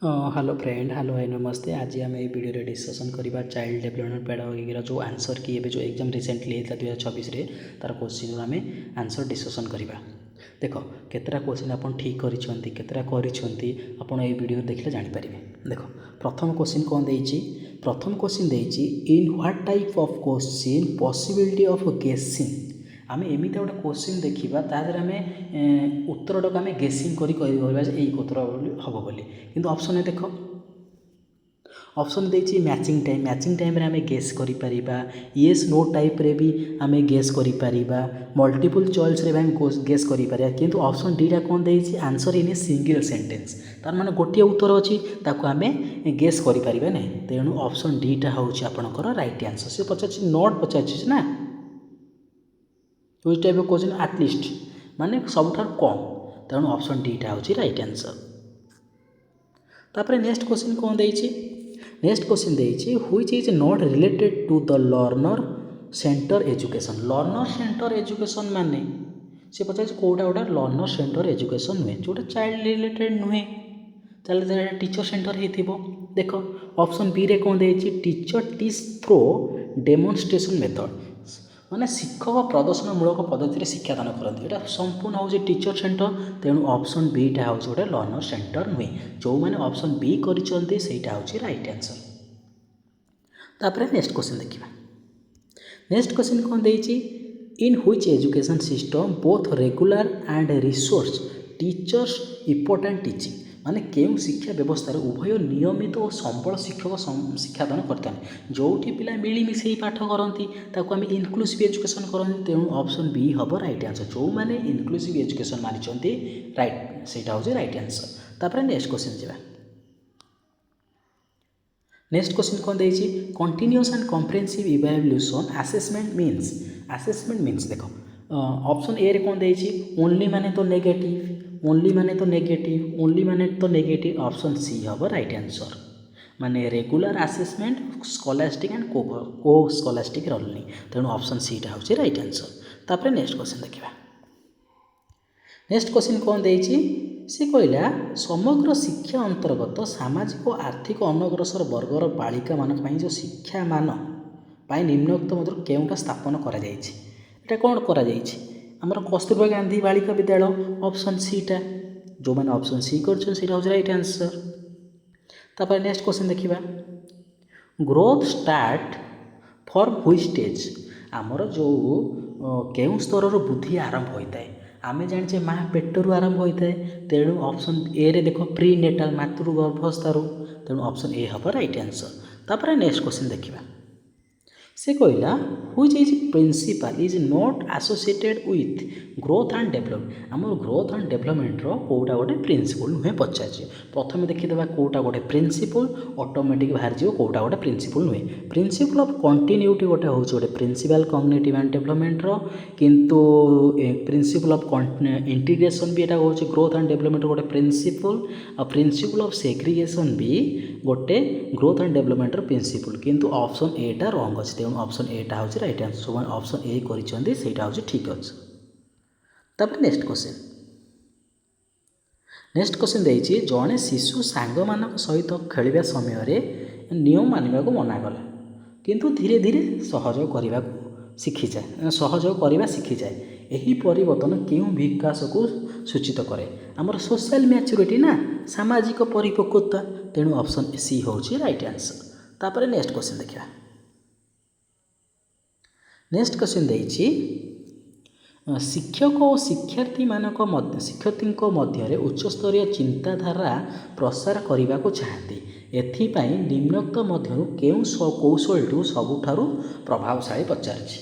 Hello friend, hello भाई, नमस्ते। आज आम ये वीडियो डिस्कसन करवा चाइल्ड डेवलपमेंट पेडागोजी जो आंसर की जो एग्जाम रिसेंटली होता 2024 तार क्वेश्चन आम आंसर डिस्कसन करवा। देख केतटा क्वेश्चन आप ठीक करिसेंती केतटा करिसेंती आपण ये वीडियो देखले जानि परिबे। देख प्रथम क्वेश्चन कौन देछि। प्रथम क्वेश्चन देछि in what type of question possibility of guessing. आम एमती गोटे क्वेश्चन देखा तादेह आम उत्तरटा आम गेसिंग यही उत्तर हम बोली किंतु ऑप्शन में देख ऑप्शन देछि मैचिंग टाइम रे आम गेस करि परिबा। येस नो टाइप रे भी आम गेस करि परिबा। मल्टीपल चॉइस रे भी आम गेस करि परिबा। किंतु ऑप्शन डी टा कौन देछि answer in a single sentence. तार माने गोटे उत्तर अछि ताको आम गेस करि परिबा नै। तेणु ऑप्शन डी टा होछि आपनकर राइट आंसर। से पचाछि नॉट पचाछि ना which type of question at least माने सबठार कम। तेणु ऑप्शन डी टा होछि राइट आंसर। तापर नेक्स्ट क्वेश्चन कौन देछि। नेक्स्ट क्वेश्चन देछि which is not related to the learner centre education. Learner centre education माने से पचास कोटा गोटा लर्नर सेंटर एजुकेशन नुहे जोटा चाइल्ड रिलेटेड नुहे। चल टीचर सेंटर हो देख ऑप्शन बी रे कौन देछि teacher teach through demonstration method माने शिक्षक प्रदर्शनमूलक पद्धति शिक्षादान करती। यहाँ संपूर्ण हूँ टीचर सेंटर। तेणु ऑप्शन बी टा हूँ गोटे लर्नर सेंटर नुहे। जो मैंने ऑप्शन बी करिसेंती सेटा हूँ राइट आंसर। तापर नेक्स्ट क्वेश्चन देखिए। नेक्स्ट क्वेश्चन कौन देछि in which education system both regular and resource teachers important teaching माने केउं शिक्षा व्यवस्था उभय नियमित और संबल शिक्षक शिक्षादान करते हैं। जो पिला मिलमिशे पाठ करती ताको आम इनक्लूसिव एजुकेशन करते। तेणु ऑप्शन बी हम राइट आंसर। जो मैंने इनक्लूसिव एजुकेशन मानिचंती राइट सेटा हूँ राइट आंसर। तापर नेक्स्ट क्वेश्चन जावा। नेक्स्ट क्वेश्चन कौन देछि continuous and comprehensive evaluation assessment means देख ऑप्शन ए रे कौन देछि ओनली माने तो नेगेटिव ओनली माने तो नेगेटिव। ऑप्शन सी हम राइट आंसर माने रेगुलर असेसमेंट स्कॉलास्टिक एंड को स्कॉलास्टिक ओनली। तेणु ऑप्शन सी टा हूँ राइट आंसर। तापर नेक्स्ट क्वेश्चन देखिए। नेक्स्ट क्वेश्चन कौन देछि से कहला समग्र शिक्षा अंतर्गत सामाजिक और आर्थिक अनग्रसर वर्गर बालिका मान जो शिक्षा मान निम्नोक्त मध्य केउटा स्थापन करा जायछि। एटा कौन करा जायछि हमर कस्तूरबा गांधी बालिका विद्यालय। ऑप्शन सी टा जो मैंने ऑप्शन सी कर राइट आंसर। तापर नेक्स्ट क्वेश्चन देखिबा growth start for which stage आमर जो केउं स्तर बुद्धि आरंभ होता है आमे जाने माँ पेटर आरंभ होता है। तेणु ऑप्शन ए रे देख प्री नेटाल मातृगर्भस्थार। तेणु ऑप्शन ए हम राइट आंसर। तापर नेक्स्ट क्वेश्चन देखिबा से कहला which is principle is not associated with growth and development. आम ग्रोथ एंड डेवलपमेंट कोटा गोटे प्रिंसिपल नुहे पचार। प्रथम देखीदा कोटा गोटे प्रिंसिपल ऑटोमेटिक बाहर जाओ कोटा गोटे प्रिंसिपल नुहे। प्रिंसिपल ऑफ कंटिन्यूटी गोटे हूँ गोटे प्रिंसिपल कॉग्निटिव एंड डेवलपमेंट किंतु प्रिंसिपल ऑफ इंटीग्रेशन भी यहाँ हूँ ग्रोथ एंड डेवलपमेंट गोटे प्रिंसिपल और प्रिंसिपल ऑफ सेग्रीगेशन भी गोटे ग्रोथ एंड डेवलपमेंट प्रिंसिपल। किंतु ऑप्शन ए टा रॉन्ग अच्छे। तेणु ऑप्शन ए टा हूँ right answer. So option A करिसेंती सेटा हूँ ठीक अच्छे। तापर नेक्स्ट क्वेश्चन। नेक्स्ट क्वेश्चन देछि जड़े शिशु सांग मान सहित खेलिया समय नियम मानवा मना कला किंतु धीरे धीरे सहयोग करने शिखी जाए सहयोग करने शिखी जाए। यही परिवर्तन क्यों विकास को सूचित करे आमर सोशल मैच्योरिटी ना सामाजिक परिपक्वता। तेणु ऑप्शन सी हूँ राइट आंसर। तापर नेक्स्ट क्वेश्चन देखा। नेक्स्ट क्वेश्चन देछि शिक्षक और शिक्षार्थी मध्य उच्चस्तरीय चिंताधारा प्रसार करने को चाहती एथिपाई निम्नोक्त मध्य केउं कौशल सबुठारु प्रभावशाली पचारछि।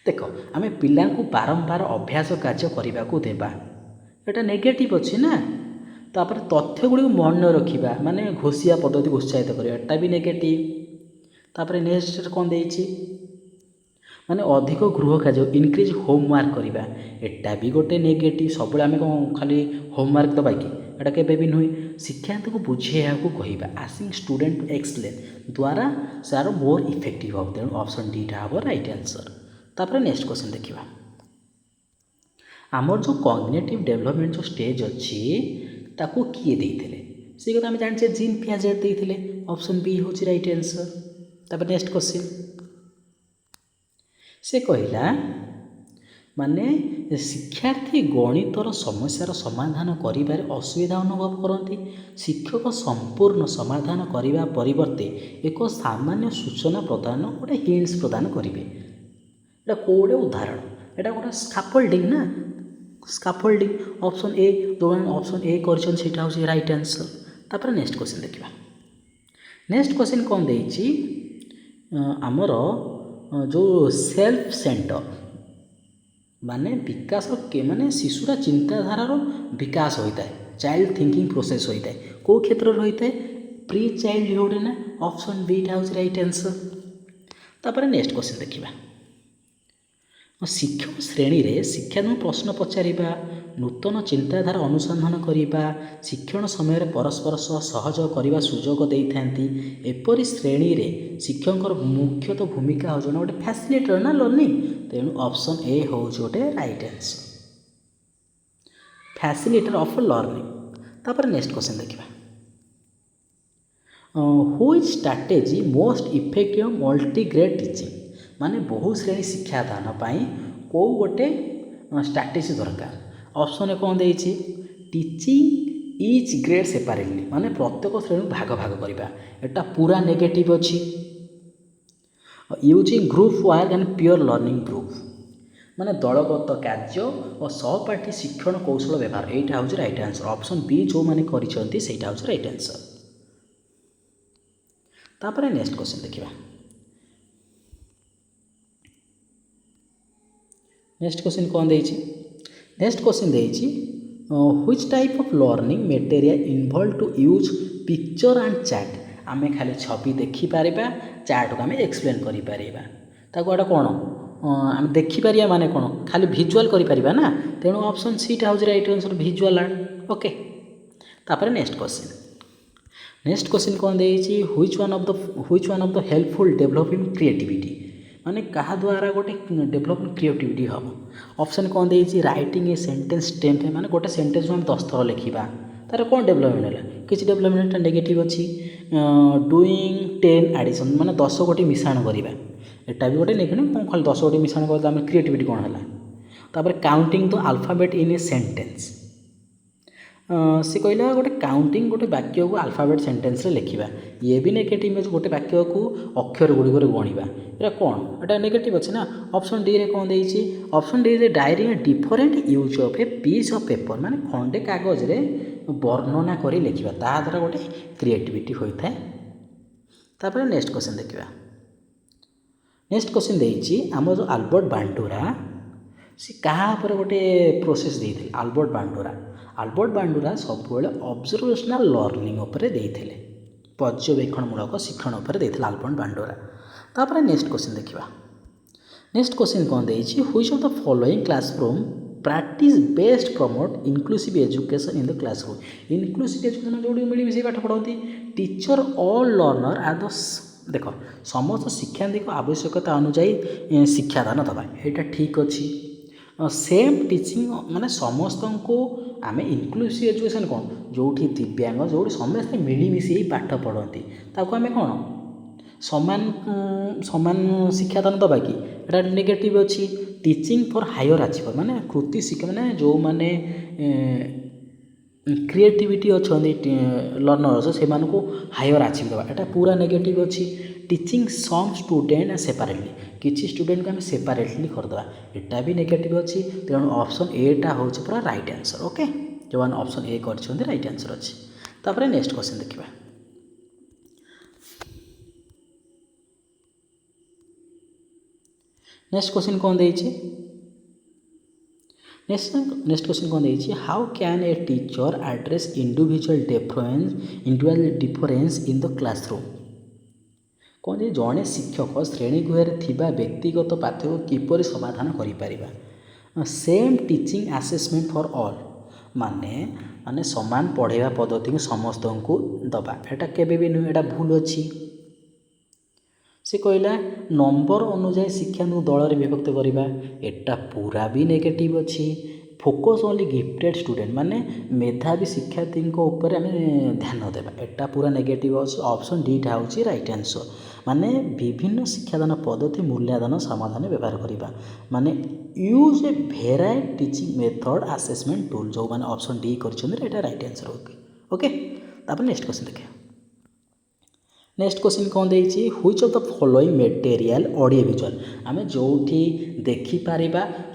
देख आम पिला बारंबार अभ्यास कार्य करने को देवा एटा नेगेटिव अच्छी ना। तापर तथ्य गुड़ी मन रखा माने घोषिया पद्धति उत्साहित करवा एटा भी नेगेटिव। तापर नेक्स्ट कौन देछि माने अधिक गृह कार्य इनक्रीज होमवर्क करवा एटा भी गोटे नेगेटिव। सब आम कौन खाली होमवर्क दबा कि एटा केबे भी नुहे। शिक्षार्थी को बुझेया को कहवा आसिंग स्टूडेंट एक्सप्लेन द्वारा सार मोर इफेक्टिव हम। तेणु ऑप्शन डी टा हम राइट आंसर। तापर नेक्स्ट क्वेश्चन देखिबा आमर जो कॉग्निटिव डेवलपमेंट जो स्टेज अच्छी ताको किए देइथिले से कथा आम जाने जीन पियाजेट देते ऑप्शन बी हूँ राइट आंसर। तापर नेक्स्ट क्वेश्चन से कहला माने शिक्षार्थी गणितर समस्यार समाधान करिबारे असुविधा अनुभव करती शिक्षक संपूर्ण समाधान करने परिवर्ते एक सामान्य सूचना प्रदान गोटे हिंट्स प्रदान करेंगे। एटा कोड़े उदाहरण एटा गोटे स्काफोल्डिंग ना स्काफोल्डिंग ऑप्शन ए जो ऑप्शन ए करछन सेटा होची राइट आंसर। तापर नेक्स्ट क्वेश्चन देखिबा। नेक्स्ट क्वेश्चन कौन देइछि आमर जो सेल्फ सेंटर माने विकास के माने शिशुरा चिंताधारार विकास होता है चाइल्ड थिंकिंग प्रोसेस होता है कौ क्षेत्र होता है प्री चाइल्डहुड ना ऑप्शन बी टा होची राइट आंसर। तापर नेक्स्ट क्वेश्चन देखिबा। शिक्षक श्रेणी रे शिक्षादान प्रश्न पचारिबा नूतन चिंताधारा अनुसंधान करिबा शिक्षण समय परस्पर सहयोग करने सुजोग देइथांती एपरी श्रेणी रे शिक्षकर मुख्यतः भूमिका हो गोटे फैसिलिटेटर ना लर्निंग तेणु ऑप्शन ए हो गोटे right answer facilitator of learning. तापर नेक्स्ट क्वेश्चन देखिबा। Which strategy most effective multigrade teaching माने बहु श्रेणी शिक्षादान पाई को गोटे स्ट्रैटेजी दरकार। ऑप्शन ए कौन देइछि टीचिंग ईच ग्रेड सेपरेटली माने प्रत्येक श्रेणी भाग भाग करवा एटा पूरा नेगेटिव अच्छी। Using group work and pure learning group माने दलगत कार्य और सहपाठी शिक्षण कौशल व्यवहार एटा हूँ राइट आंसर। ऑप्शन बी जो मैंने करिसेंती सेटा हूँ राइट आंसर। तापर नेक्स्ट क्वेश्चन देखिबा। नेक्स्ट क्वेश्चन कौन देइछि नेक्स्ट क्वेश्चन देइछि which type of learning material involve to use picture and chart आमे खाली छवि देखि पारिबा चैट को आमे एक्सप्लेन करि पारिबा ताको एटा कोन आमे देखि पारिया माने कोन खाली विजुअल करि पारिबा ना तेणु ऑप्शन सी टा होज right answer visual art okay. तापर नेक्स्ट क्वेश्चन कौन देइछि which one of the helpful developing creativity माने कहा द्वारा गोटे डेवलपमेंट क्रिएटिविटी हम। ऑप्शन कौन देइछि राइटिंग ए सेंटेंस 10 माने गोटे सेंटेंस हम 10 थर लिखिबा तार कौन डेवलपमेंट है किसी डेवलपमेंट नेगेटिव अच्छी। डुईंग 10 एडिशन माने 10 गोटी मिश्रण करवा एटा भी गोटे नेगेटिव कौन खाली 10 गोटी मिश्रण कर क्रिएटिविटी कौन है। तापर counting the alphabet in a sentence से कहला गोटे काउंटिंग गोटे वाक्य को अल्फाबेट सेंटेंस रे लिखिबा ये भी नेगेटिव गोटे वाक्य को अक्षर गुड़िक गणिबा एटा कौन एटा नेगेटिव अच्छे ना। ऑप्शन डी रे कौन देइछि ऑप्शन डी रे diary different use of a piece of paper माने खंडे कागज रे वर्णना करी लिखिबा ता द्वारा गोटे क्रिएटिविटी होता है। तापर नेक्स्ट क्वेश्चन देखिबा। नेक्स्ट क्वेश्चन देइछि हमर जो अल्बर्ट बांडुरा से कहा पर गोटे प्रोसेस देइथिले अल्बर्ट बांडुरा सब ऑब्जर्वेशनल लर्निंग उपरे देइथिले पर्यवेक्षणमूलक शिक्षण उपरे देइथिले अल्बर्ट बांडुरा। तापर नेक्स्ट क्वेश्चन देखिबा। नेक्स्ट क्वेश्चन कौन देइछि which of the following classroom practice best promote inclusive education in the classroom inclusive education जो मिली मिसे पाठ पढ़ाती teacher all learner are the देख समस्त शिक्षार्थी को आवश्यकता अनुଯାयी शिक्षादान दबा यहाँ ठीक अच्छी। सेम टीचिंग माने समस्त को आम इनक्लूसिव एजुकेशन कौन जो दिव्यांग जो समस्ते मिलमिशी पाठ पढ़ती ताको आम कौन समान समान शिक्षादान दबा कि एटा नेगेटिव अच्छी। टीचिंग फॉर हायर अचीवर माने कृति शिक्षा माने जो माने क्रिएटिविटी अच्छा लर्नर्स से हायर अचीव दबा एटा पूरा नेगेटिव अच्छी। टीचिंग सम स्टूडेंट सेपरेटली किसी स्टूडेंट को आम सेपरेटली करदे एटा भी नेगेटिव अच्छी तेणु ऑप्शन ए टा हो पूरा राइट आंसर ओके जो मैंने ऑप्शन ए कर राइट आंसर अच्छी। तापर नेक्स्ट क्वेश्चन देखिबा। नेक्स्ट क्वेश्चन कौन देइछि नेक्स्ट क्वेश्चन कौन देइछि how can a teacher address individual difference in the classroom कौन जे जड़े शिक्षक श्रेणीगृह थिबा व्यक्तिगत पार्थक्य किपरि समाधान करिपारिबा। Same teaching assessment for all माने माने समान पढ़ेवा पद्धति समस्त को दबा एटा केबे भी नुह एटा भूल अच्छी। से कहला नंबर अनुसार शिक्षा दल रे विभक्त करवा एटा पूरा भी नेगेटिव अच्छी। फोकस ओनली गिफ्टेड स्टूडेंट माने मेधावी शिक्षार्थी ऊपर आम ध्यान देवा एटा पूरा नेगेटिव अच्छे ऑप्शन डीटा हूँ राइट आंसर माने विभिन्न शिक्षादान पद्धति मूल्यांकन समाधान व्यवहार करवा माने यूज ए भेराइट टीचिंग मेथड असेसमेंट टूल जो मैंने ऑप्शन डी कर राइट आंसर ओके तापर नेक्स्ट क्वेश्चन देखिए नेक्स्ट क्वेश्चन कौन देती which of the following material audio visual आम जो देखिपर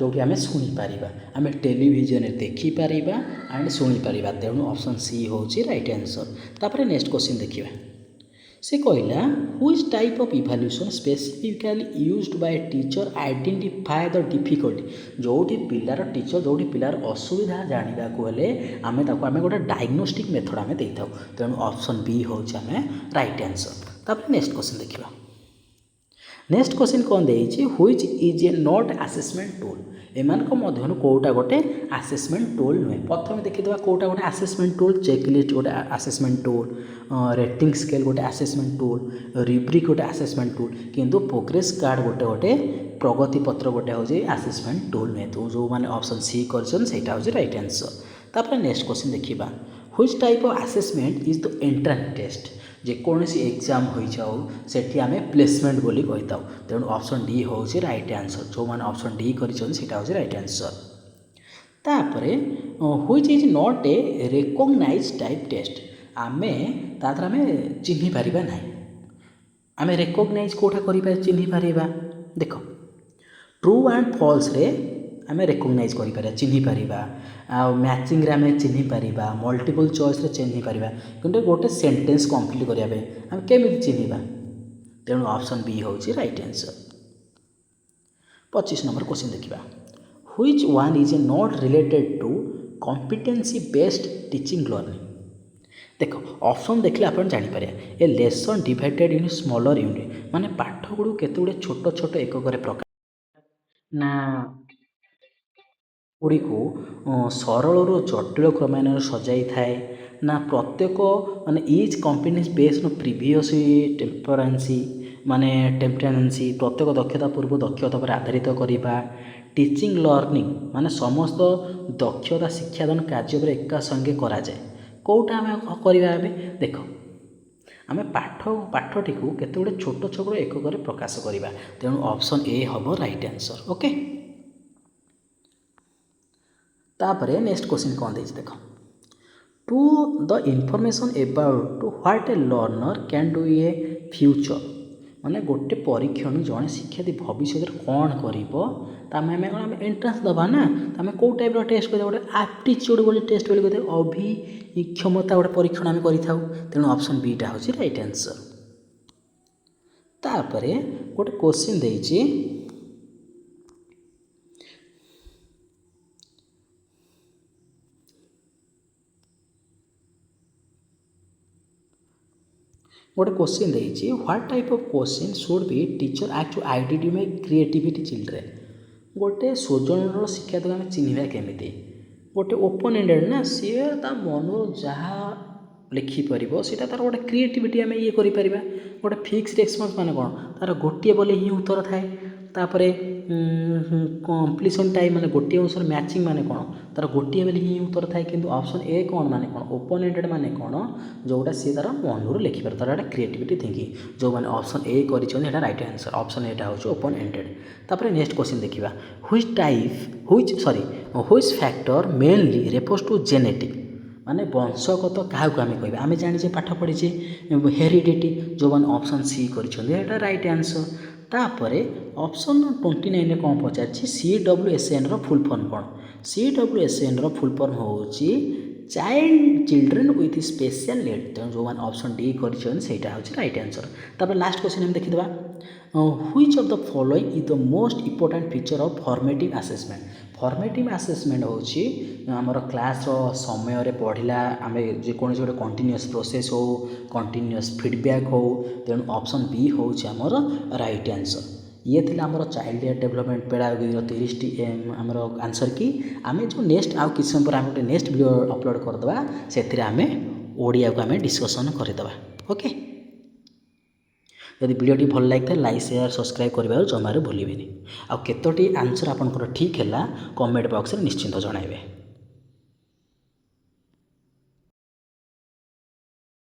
जो आम शुणिपर आम टेलीविजन देखिपर एंड शुणिपर तेणु ऑप्शन सी हूँ राइट आंसर तापर नेक्स्ट क्वेश्चन देखिए से कहला which type of evaluation specifically used by teacher identify the difficulty जोटी पिलार टीचर जोटी पिलार असुविधा जानवा को हेले आमे ताको आमे गोटे डायग्नोस्टिक मेथड आमे देई थाउ तेणु ऑप्शन बी हो आमे राइट आंसर तापर नेक्स्ट क्वेश्चन देखिबा नेक्स्ट क्वेश्चन कौन देइछि which is a not assessment tool एमानक मध्यनु कोटा गोटे असेसमेंट टूल नुहे प्रथम देखिदेवा कोटा गोटे असेसमेंट टूल चेकलिस्ट गोटे असेसमेंट टूल रेटिंग स्केल गोटे असेसमेंट टूल रिब्रिक गोटे असेसमेंट टूल किंतु प्रोग्रेस कार्ड गोटे गोटे प्रगति पत्र गोटे हूँ असेसमेंट टूल नुहे तो जो मैंने ऑप्शन सी करटा हूँ राइट आंसर तापर नेक्स्ट क्वेश्चन देखिबा which type of assessment is the entrance test जेकोसी एग्जाम हो जाऊ सेठी आमे प्लेसमेंट बोली कही था तेणु ऑप्शन डी हूँ राइट आंसर जो मैंने ऑप्शन डी करा हूँ राइट आंसर तापर which is not a recognised type test आमे ताथर आमे चिन्हि पारिबा ना आमे रिकॉग्नाइज कोठा करिबा चिन्हि पारिबा देख ट्रू एंड फॉल्स रे आमे रिकॉग्नाइज करि पारिबा चिन्हि पारिबा आ मैचिंग रे आमे चिन्हि पारिबा मल्टीपल चॉइस रे चिन्हि पारिबा किंतु गोटे सेंटेंस कंप्लीट करिया बे आमे केमिति चिन्हिबा तेणु ऑप्शन बी होची राइट आंसर 25 नंबर क्वेश्चन देखिबा which one is not related to competency based teaching learning देख ऑप्शन देखले आप जानीपर a lesson divided in smaller unit माने पाठ गुड़ केते गुड़े छोट छोट एकक प्रकार ना गुड़ी को सरल जटिल क्रमान्वय सजाई थाए ना प्रत्येक माने is competence based on previous टेम्परेंसी माने टेम्परेंसी प्रत्येक दक्षता पूर्व दक्षता पर आधारित करवा टीचिंग लर्निंग माने समस्त दक्षता शिक्षादान कार्य पर एका संगे करा जाए कौटा आम करवा देख आम पाठटी को केते गुड़े छोट छोट एकक प्रकाश करवा तेणु ऑप्शन ए हम राइट आंसर ओके तापरे नेक्स्ट क्वेश्चन कौन देख देख to the information about to what a learner can do a future माने गोटे परीक्षण जड़े शिक्षार्थी भविष्य कौन कर एंट्रांस दबा ना आम कौ टाइप टेस्ट कर गोटे एप्टीट्यूड गोटे टेस्ट बोली कहते अभिक्षमता गोटे परीक्षण आम करूँ ऑप्शन बीटा हूँ राइट आंसर तापर गोटे क्वेश्चन देइछि गोटे क्वेश्चन देइछि what type of question should be teacher act to identify creativity children गोटे सृजनशील शिक्षा आम चिन्हवा केमिति गोटे ओपन एंडेड ना सी ता मन जहाँ लिखिपर सीटा तार गोटे क्रिएटिविटी आम ये कर गोटे फिक्स रेस्पन्स माने कौन तार गोटे बोले ही उत्तर थाए तापर कम्प्लीसन टाइम माने गोटे अनुसार मैचिंग माने कौन तार गोटे बोले ही उत्तर थाए किंतु ऑप्शन ए कौन माने कौन ओपन एंडेड माने कौन जोटा सी तार मन लिखिपार तार क्रिएटिविटी थिंकिंग जो मैंने ऑप्शन ए कर राइट आंसर ऑप्शन एटा हूँ ओपन एंडेड तापर नेक्स्ट क्वेश्चन देखा which factor mainly refers to genetic माने वंशगत क्या कह आम जाने पाठ पढ़ीचे हेरिडिटी जो मैंने ऑप्शन सी कर राइट आंसर तापर ऑप्शन 29 कौन पचार CWSN फुल फॉर्म कौन CWSN फुल फॉर्म हूँ चिल्ड्रेन विथ स्पेशल नीड तेणु जो मैंने ऑप्शन डी करटा हूँ राइट आंसर तापर लास्ट क्वेश्चन हम देखीदा which of the following is the most important feature of formative assessment हूँ आमर क्लास समय रे पढ़ला आम जेकोसी गोटे कंटिन्यूअस प्रोसेस हो कंटिन्यूअस फीडबैक हो तेणु ऑप्शन बी हूँ आमर राइट आंसर ये थी आमर चाइल्ड डेवलपमेंट पेडागोजी 30 आमर आंसर कि आम जो नेक्स्ट आउ किसी समय पर आम गोटे नेक्स्ट वीडियो अपलोड करदे से आम ओडिया को आम डिस्कसन करदे ओके ଯଦି ଭିଡ଼ିଓଟି ଭଲ ଲାଗିଥାଏ ଲାଇକ୍ ସେୟାର ସବସ୍କ୍ରାଇବ୍ କରିବାରୁ ଜମାରୁ ଭୁଲିବେନି। ଆଉ କେତୋଟି ଆନ୍ସର୍ ଆପଣଙ୍କର ଠିକ୍ ହେଲା କମେଣ୍ଟ ବକ୍ସରେ ନିଶ୍ଚିନ୍ତ ଜଣାଇବେ।